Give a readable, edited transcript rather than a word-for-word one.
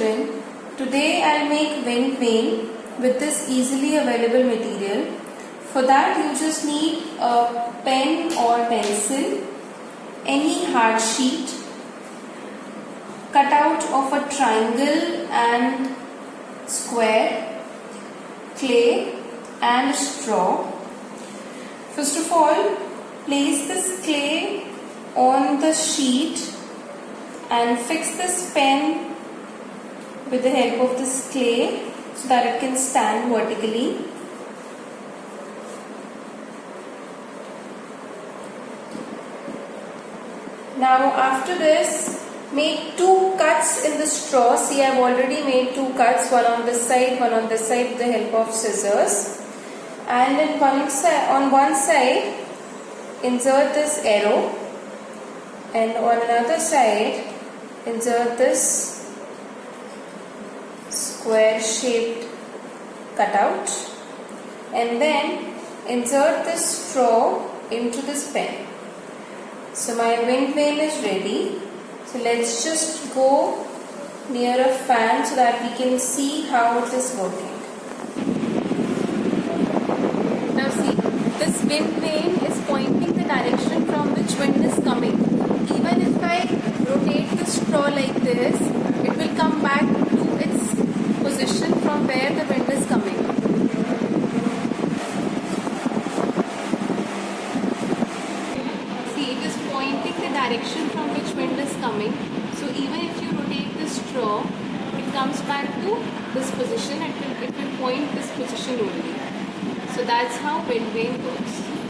children, today I'll make wind vane with this easily available material. For that you just need a pen or pencil, any hard sheet, cutout of a triangle and square, clay and straw. First of all, place this clay on the sheet and fix this pen with the help of this clay so that it can stand vertically. Now after this, make two cuts in the straw. See, I have already made two cuts, one on this side, one on this side with the help of scissors. And on one side, insert this arrow, and on another side, insert this square shaped cutout, and then insert this straw into this pen. So my wind vane is ready. So let's just go near a fan so that we can see how it is working. Now see, this wind vane is pointing the direction from which wind is coming. Even if I rotate the straw like this, it will come back to its position from where the wind is coming. See, it is pointing the direction from which wind is coming. So even if you rotate the straw, it comes back to this position and it will point this position only. So that's how wind vane works.